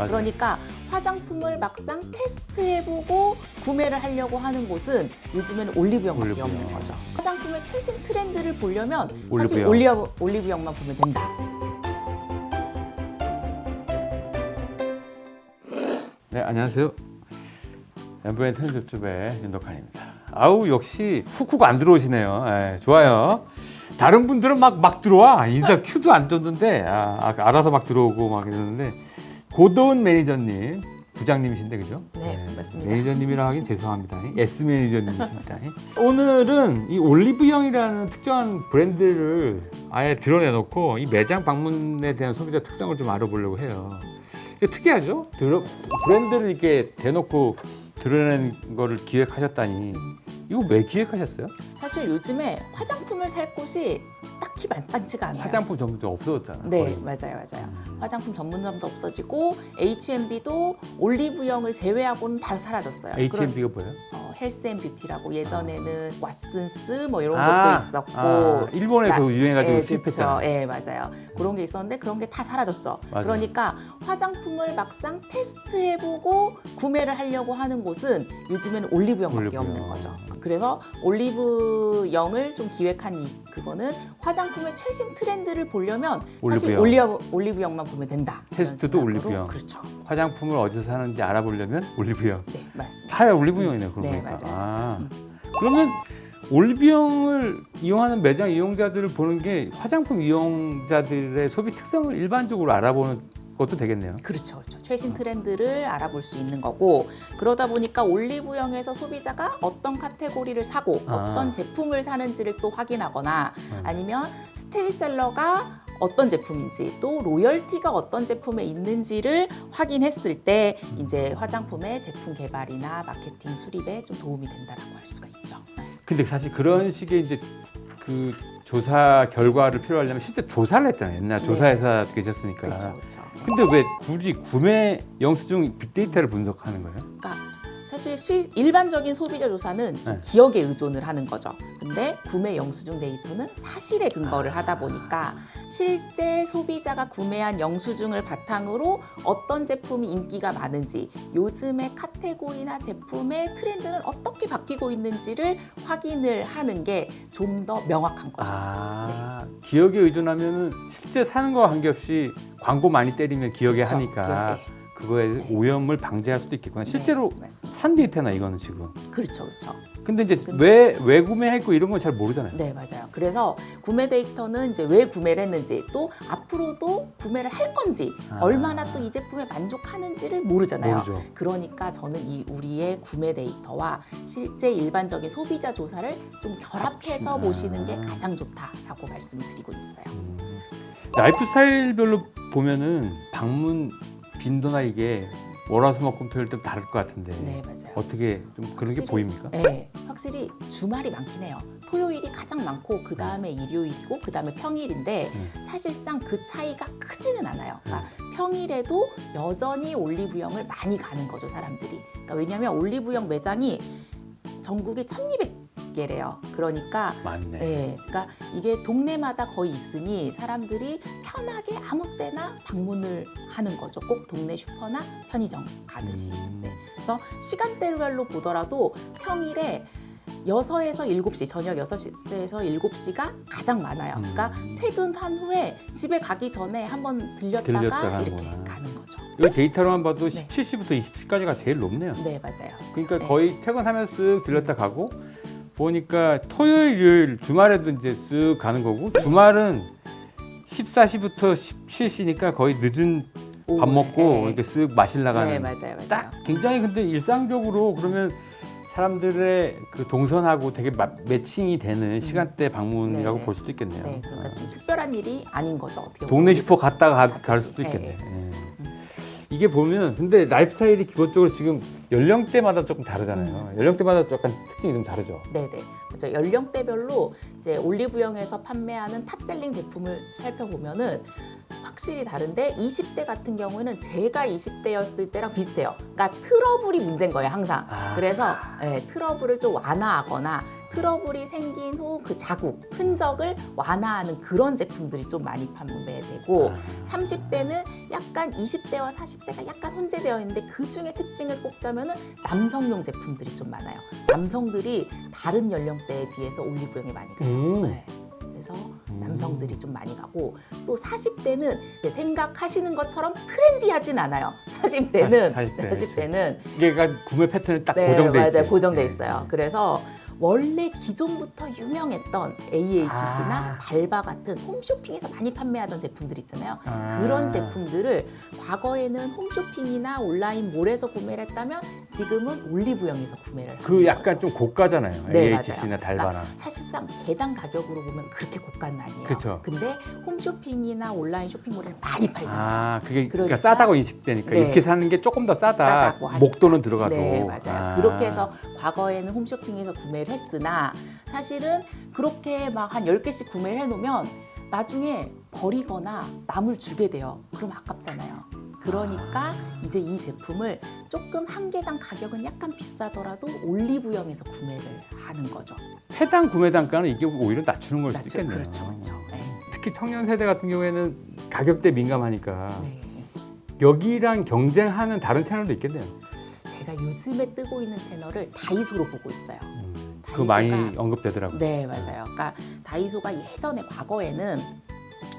맞아요. 그러니까 화장품을 막상 테스트해보고 구매를 하려고 하는 곳은 요즘에는 올리브영밖에 올리브영. 없는 거죠. 화장품의 최신 트렌드를 보려면 사실 올리브영. 올리브영만 보면 된다. 네, 안녕하세요. 엠브레인 텐즈줍의 윤덕환입니다. 아우, 역시 훅훅 안 들어오시네요. 예, 좋아요. 다른 분들은 막 들어와. 인사 큐도 안 줬는데, 알아서 막 들어오고 막 이러는데, 고도은 매니저님, 부장님이신데, 그죠? 네, 맞습니다. 매니저님이라 하긴 죄송합니다. S 매니저님이십니다. 오늘은 이 올리브영이라는 특정한 브랜드를 아예 드러내놓고 이 매장 방문에 대한 소비자 특성을 좀 알아보려고 해요. 이게 특이하죠? 브랜드를 이렇게 대놓고 드러낸 거를 기획하셨다니, 이거 왜 기획하셨어요? 사실 요즘에 화장품을 살 곳이 딱히 많지가 않아요. 화장품 전문점 없어졌잖아. 네, 거의. 맞아요. 화장품 전문점도 없어지고 H&B도 올리브영을 제외하고는 다 사라졌어요. H&B가 뭐예요? 헬스앤뷰티라고 예전에는 왓슨스 뭐 이런 것도 있었고 일본에 그 유행해가지고 예, 수입했잖아요. 그쵸. 예, 맞아요. 그런 게 있었는데 그런 게 다 사라졌죠. 맞아요. 그러니까 화장품을 막상 테스트해보고 구매를 하려고 하는 곳은 요즘에는 올리브영밖에 없는 거죠. 그래서 올리브영을 좀 기획한 그거는 화장품의 최신 트렌드를 보려면 사실 올리브영만 보면 된다. 테스트도 이런 생각으로. 올리브영. 그렇죠. 화장품을 어디서 사는지 알아보려면 올리브영. 네, 맞습니다. 다 올리브영이네요. 그러고 네, 보니까. 맞아요. 그러면 올리브영을 이용하는 매장 이용자들을 보는 게 화장품 이용자들의 소비 특성을 일반적으로 알아보는 것도 되겠네요. 그렇죠. 최신 트렌드를 알아볼 수 있는 거고 그러다 보니까 올리브영에서 소비자가 어떤 카테고리를 사고 어떤 제품을 사는지를 또 확인하거나 아니면 스테디셀러가 어떤 제품인지 또 로열티가 어떤 제품에 있는지를 확인했을 때 이제 화장품의 제품 개발이나 마케팅 수립에 좀 도움이 된다라고 할 수가 있죠. 근데 사실 그런 식의 이제 그 조사 결과를 필요하려면 실제 조사를 했잖아요. 옛날 조사회사 계셨으니까. 그렇죠. 근데 왜 굳이 구매 영수증 빅데이터를 분석하는 거예요? 그러니까 사실 일반적인 소비자 조사는 좀 네. 기억에 의존을 하는 거죠. 근데 구매 영수증 데이터는 사실에 근거를 하다 보니까 실제 소비자가 구매한 영수증을 바탕으로 어떤 제품이 인기가 많은지 요즘의 카테고리나 제품의 트렌드는 어떻게 바뀌고 있는지를 확인을 하는 게 좀 더 명확한 거죠. 기억에 의존하면은 실제 사는 거와 관계없이 광고 많이 때리면 기억에 그렇죠. 하니까 기억에. 그거에 오염을 방지할 수도 있겠구나. 실제로 맞습니다. 산 데이터나 이거는 지금. 그렇죠. 근데 이제 왜 구매했고 이런 건 잘 모르잖아요. 네, 맞아요. 그래서 구매 데이터는 이제 왜 구매를 했는지 또 앞으로도 구매를 할 건지 얼마나 또 이 제품에 만족하는지를 모르잖아요. 모르죠. 그러니까 저는 이 우리의 구매 데이터와 실제 일반적인 소비자 조사를 좀 결합해서 보시는 게 가장 좋다라고 말씀을 드리고 있어요. 라이프 스타일별로 보면은 방문 빈도나 이게 월화수목금토일 때 다를 것 같은데. 네, 맞아요. 어떻게 좀 그런 게 보입니까? 네, 확실히 주말이 많긴 해요. 토요일이 가장 많고 그 다음에 일요일이고 그 다음에 평일인데 사실상 그 차이가 크지는 않아요. 그러니까 평일에도 여전히 올리브영을 많이 가는 거죠, 사람들이. 그러니까 왜냐하면 올리브영 매장이 전국에 1,200개래요. 그러니까 맞네. 네, 그러니까 이게 동네마다 거의 있으니 사람들이 편하게 아무 때나 방문을 하는 거죠. 꼭 동네 슈퍼나 편의점 가듯이. 네. 그래서 시간대별로 보더라도 평일에 6에서 7시, 저녁 6시에서 7시가 가장 많아요. 그러니까 퇴근한 후에 집에 가기 전에 한번 들렸다가 이렇게 하는구나. 가는 거죠. 이 데이터로만 봐도 네. 17시부터 20시까지가 제일 높네요. 네, 맞아요. 그러니까 네. 거의 퇴근하면 쓱 들렸다 가고 보니까 토요일, 일요일, 주말에도 이제 쓱 가는 거고 주말은 14시부터 17시니까 거의 늦은 밥 먹고 이렇게 쓱 마실 나가는. 네, 맞아요. 딱 굉장히 근데 일상적으로 그러면 사람들의 그 동선하고 되게 매칭이 되는 시간대 방문이라고 네네. 볼 수도 있겠네요. 네, 그러니까 좀 특별한 일이 아닌 거죠. 어떻게 보면. 동네 슈퍼 갔다가 갈 가듯이. 수도 있겠네. 네. 이게 보면 근데 라이프 스타일이 기본적으로 지금 연령대마다 조금 다르잖아요. 연령대마다 약간 특징이 좀 다르죠. 네네. 그렇죠. 연령대별로 이제 올리브영에서 판매하는 탑셀링 제품을 살펴보면은 확실히 다른데 20대 같은 경우에는 제가 20대였을 때랑 비슷해요. 그러니까 트러블이 문제인 거예요, 항상. 그래서 트러블을 좀 완화하거나 트러블이 생긴 후 그 자국, 흔적을 완화하는 그런 제품들이 좀 많이 판매되고 30대는 약간 20대와 40대가 약간 혼재되어 있는데 그 중에 특징을 꼽자면은 남성용 제품들이 좀 많아요. 남성들이 다른 연령대에 비해서 올리브영에 많이 가요. 네. 그래서 남성들이 좀 많이 가고 또 40대는 생각하시는 것처럼 트렌디하진 않아요. 40대는 얘가 구매 패턴이 딱 네, 고정돼 맞아요. 있지. 고정돼 있어요. 그래서 원래 기존부터 유명했던 AHC나 달바 같은 홈쇼핑에서 많이 판매하던 제품들 있잖아요. 그런 제품들을 과거에는 홈쇼핑이나 온라인 몰에서 구매를 했다면 지금은 올리브영에서 구매를 하는 그 약간 거죠. 좀 고가잖아요. 네, AHC나 맞아요. 달바나. 그러니까 사실상 개당 가격으로 보면 그렇게 고가는 아니에요. 그쵸. 근데 홈쇼핑이나 온라인 쇼핑몰에는 많이 팔잖아요. 그게 그러니까 그러니까 싸다고 인식되니까 네. 이렇게 사는 게 조금 더 싸다고 하니까. 목돈은 들어가도. 네, 맞아요. 그렇게 해서 과거에는 홈쇼핑에서 구매를 했으나 사실은 그렇게 막 한 10개씩 구매를 해놓으면 나중에 버리거나 남을 주게 돼요. 그럼 아깝잖아요. 그러니까 이제 이 제품을 조금 한 개당 가격은 약간 비싸더라도 올리브영에서 구매를 하는 거죠. 해당 구매 단가는 이게 오히려 낮추는 걸 수도 있겠네요. 그렇죠, 그렇죠. 네. 특히 청년 세대 같은 경우에는 가격대 민감하니까 네. 여기랑 경쟁하는 다른 채널도 있겠네요. 제가 요즘에 뜨고 있는 채널을 다이소로 보고 있어요. 그거 많이 언급되더라고요. 네, 맞아요. 그러니까 다이소가 예전에 과거에는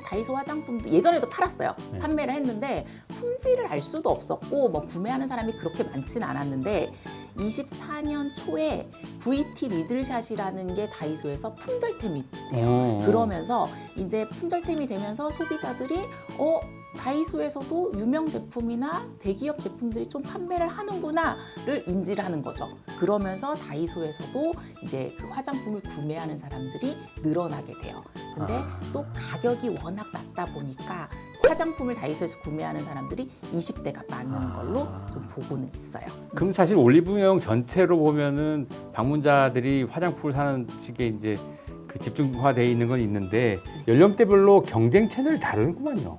다이소 화장품도 예전에도 팔았어요. 네. 판매를 했는데 품질을 알 수도 없었고 뭐 구매하는 사람이 그렇게 많지는 않았는데 24년 초에 VT 리들샷이라는 게 다이소에서 품절템이 돼요. 그러면서 이제 품절템이 되면서 소비자들이 다이소에서도 유명 제품이나 대기업 제품들이 좀 판매를 하는구나를 인지를 하는 거죠. 그러면서 다이소에서도 이제 그 화장품을 구매하는 사람들이 늘어나게 돼요. 근데 또 가격이 워낙 낮다 보니까 화장품을 다이소에서 구매하는 사람들이 20대가 많은 걸로 좀 보고는 있어요. 그럼 사실 올리브영 전체로 보면은 방문자들이 화장품을 사는 식의 이제 그 집중화되어 있는 건 있는데 연령대별로 경쟁 채널이 다르구만요.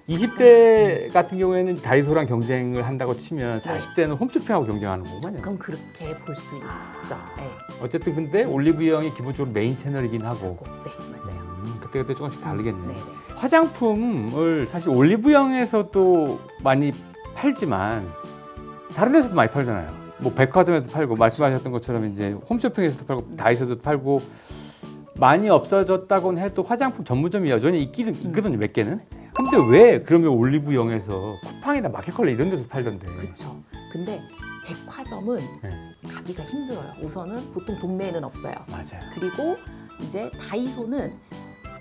20대 같은 경우에는 다이소랑 경쟁을 한다고 치면 40대는 홈쇼핑하고 경쟁하는 거군요. 그럼 그렇게 볼 수 있죠. 네. 어쨌든 근데 올리브영이 기본적으로 메인 채널이긴 하고 네, 맞아요. 그때그때 조금씩 다르겠네요. 네네. 화장품을 사실 올리브영에서도 많이 팔지만 다른 데서도 많이 팔잖아요. 뭐 백화점에도 팔고 말씀하셨던 것처럼 이제 홈쇼핑에서도 팔고 다이소도 팔고 많이 없어졌다고는 해도 화장품 전문점이 여전히 있거든요, 몇 개는. 맞아요. 근데 왜 그러면 올리브영에서 쿠팡이나 마켓컬리 이런 데서 팔던데? 그렇죠. 근데 백화점은 가기가 힘들어요. 우선은 보통 동네에는 없어요. 맞아요. 그리고 이제 다이소는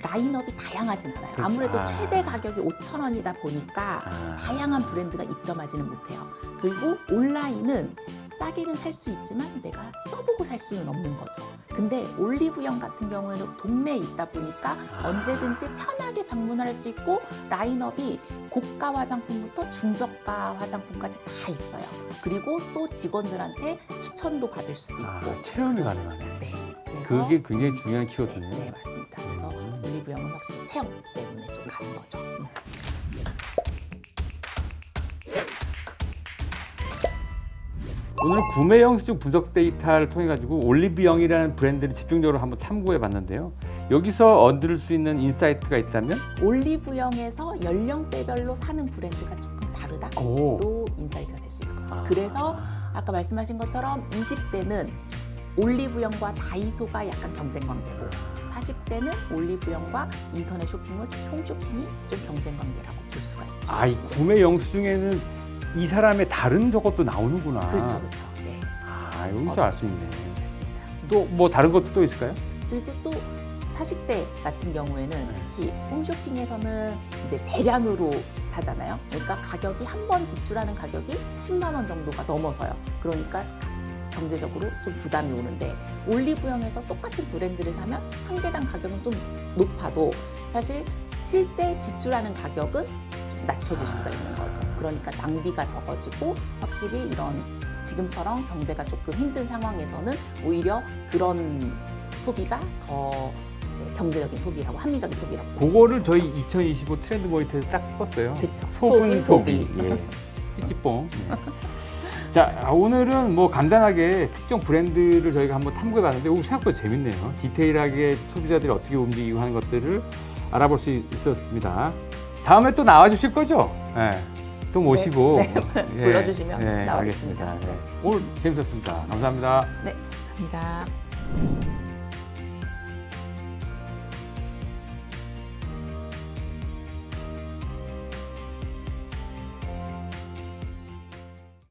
라인업이 다양하진 않아요. 그렇죠. 아무래도 최대 가격이 5,000원이다 보니까 다양한 브랜드가 입점하지는 못해요. 그리고 온라인은 싸게는 살 수 있지만 내가 써보고 살 수는 없는 거죠. 근데 올리브영 같은 경우에는 동네에 있다 보니까 언제든지 편하게 방문할 수 있고 라인업이 고가 화장품부터 중저가 화장품까지 다 있어요. 그리고 또 직원들한테 추천도 받을 수도 있고. 체험이 가능하네. 네. 그래서 그게 굉장히 중요한 키워드네요. 네, 맞습니다. 그래서 올리브영은 확실히 체험 때문에 좀 가는 거죠. 오늘은 구매 영수증 분석 데이터를 통해 가지고 올리브영이라는 브랜드를 집중적으로 한번 탐구해 봤는데요. 여기서 얻을 수 있는 인사이트가 있다면? 올리브영에서 연령대별로 사는 브랜드가 조금 다르다. 또 인사이트가 될 수 있을 것 같아요. 그래서 아까 말씀하신 것처럼 20대는 올리브영과 다이소가 약간 경쟁 관계고 40대는 올리브영과 인터넷 쇼핑몰, 특히 홈쇼핑이 좀 경쟁 관계라고 볼 수가 있죠. 이 구매 영수증에는 이 사람의 다른 저것도 나오는구나. 그렇죠, 그렇죠. 네. 여기서 알 수 있네. 맞습니다. 또 뭐 다른 것도 또 있을까요? 그리고 또 40대 같은 경우에는 특히 홈쇼핑에서는 이제 대량으로 사잖아요. 그러니까 가격이 한 번 지출하는 가격이 10만 원 정도가 넘어서요. 그러니까 경제적으로 좀 부담이 오는데 올리브영에서 똑같은 브랜드를 사면 한 개당 가격은 좀 높아도 사실 실제 지출하는 가격은 좀 낮춰질 수가 있는 거죠. 그러니까 낭비가 적어지고 확실히 이런 지금처럼 경제가 조금 힘든 상황에서는 오히려 그런 소비가 더 이제 경제적인 소비라고 합리적인 소비라고. 그거를 저희 2025 트렌드 모니터에서 딱 찍었어요. 그쵸. 소분 소비. 소비. 예. 찌찌뽕. 네. 자, 오늘은 뭐 간단하게 특정 브랜드를 저희가 한번 탐구해봤는데 생각보다 재밌네요. 디테일하게 소비자들이 어떻게 움직이고 하는 것들을 알아볼 수 있었습니다. 다음에 또 나와주실 거죠? 네. 또 모시고 예. 불러주시면 네, 나오겠습니다. 알겠습니다. 네. 오늘 재밌었습니다. 감사합니다. 네, 감사합니다.